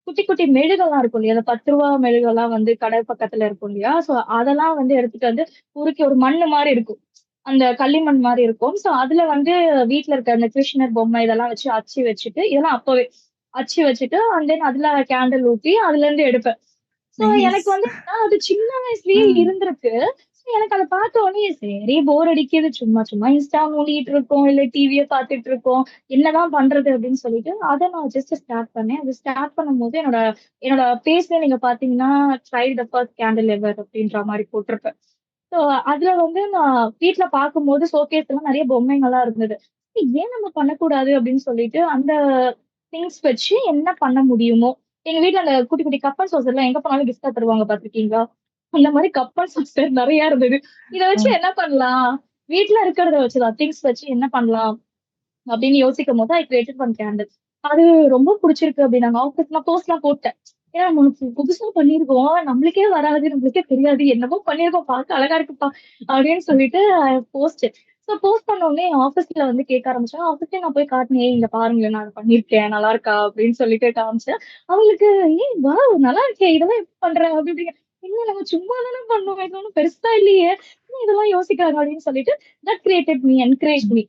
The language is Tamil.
குட்டி குட்டி மெழுகெல்லாம் இருக்கும் இல்லையா? அந்த ரூ. 10 மெழுகெல்லாம் வந்து கடை பக்கத்துல இருக்கும் இல்லையா? சோ அதெல்லாம் வந்து எடுத்துட்டு வந்து உருக்கி ஒரு மண்ணு மாரி இருக்கும். அந்த களிமண் மாரி இருக்கும். சோ அதுல வந்து வீட்ல இருக்க அந்த கிருஷ்ணர் பொம்மை இதெல்லாம் வச்சு அச்சு வச்சுட்டு, இதெல்லாம் அப்பவே அச்சு வச்சுட்டு, அண்ட் தென் அதுல கேண்டில் ஊத்தி அதுலருந்து எடுப்பேன். சோ எனக்கு நைஸ். வந்து அது சின்ன வயசுலயே ம். இருந்திருக்கு. சோ எனக்கு அத பார்த்த உடனே சரி போர் அடிக்குது. சும்மா சும்மா இன்ஸ்டா நோண்டிட்டு இருக்கோம், இல்ல டிவிய பார்த்துட்டு இருக்கோம். என்னதான் பண்றது அப்படின்னு சொல்லிட்டு, அத நான் ஜஸ்ட் ஸ்டார்ட் பண்ணேன். அது ஸ்டார்ட் பண்ணும்போது என்னோட என்னோட பேஜ்ல நீங்க பார்த்தீங்கன்னா, ட்ரை த ஃபர்ஸ்ட் கேண்டில் எவர் அப்படின்ற மாரி போட்டிருப்பேன். சோ அதுல வந்து நான் வீட்ல பார்க்கும்போது ஷோகேஸ்ல நெறைய பொம்மைங்கலாம் இருந்தது. ஏன் நம்ம பண்ணக்கூடாது அப்படின்னு சொல்லிட்டு, அந்த திங்ஸ் வச்சு என்ன பண்ண முடியுமோ எங்க வீட்ல அந்த குட்டி, குட்டி கப்பல் சாசர்லாம் எங்க போனாலும் கிஃப்ட்டா தருவாங்க பார்த்துருக்கீங்களா? அந்த மாரி கப்பல் சாசர் நெறைய இருந்தது. இத வச்சு ம். என்ன பண்ணலாம்? வீட்ல இருக்கிறத வச்சு தான் திங்ஸ் வச்சு என்ன பண்ணலாம்? அப்படின்னு யோசிக்கும்போது ஐ கிரியேட்டட் ஒன் கேண்டில். அது ரொம்ப புடிச்சிருக்கு அப்படின்னாங்க. ஆஃபீஸ் நான் போஸ்ட்லாம் போட்டேன். ஏன்னா நம்ம புதுசா பண்ணியிருக்கோம். நம்மளுக்கே வராது, நம்மளுக்கே தெரியாது. என்னமோ பண்ணியிருக்கோம். பார்க்க அழகா இருக்குப்பா அப்படின்னு சொல்லிட்டு போஸ்ட். ஸோ போஸ்ட் பண்ண உடனே என் ஆஃபீஸ்ல வந்து கேட்க ஆரம்பிச்சாங்க. ஆஃபீஸ்லயே நான் போய் காட்டினேன். "ஏய் இங்க பாருங்களேன் நான் பண்ணியிருக்கேன். நல்லா இருக்கா?" அப்படின்னு சொல்லிட்டு காமிச்சேன். அவங்களுக்கு "ஏய் வாவ்! நல்லா இருக்கே. இதெல்லாம் எப்படி பண்ற?" அப்படி இப்படின்னு. "இல்ல நம்ம சும்மா தானே பண்ணோம். இது ஒண்ணும் பெருசா இல்லையே. என்ன இதெல்லாம் யோசிக்கிறாங்க?" அப்படின்னு சொல்லிட்டு that created me encourage me.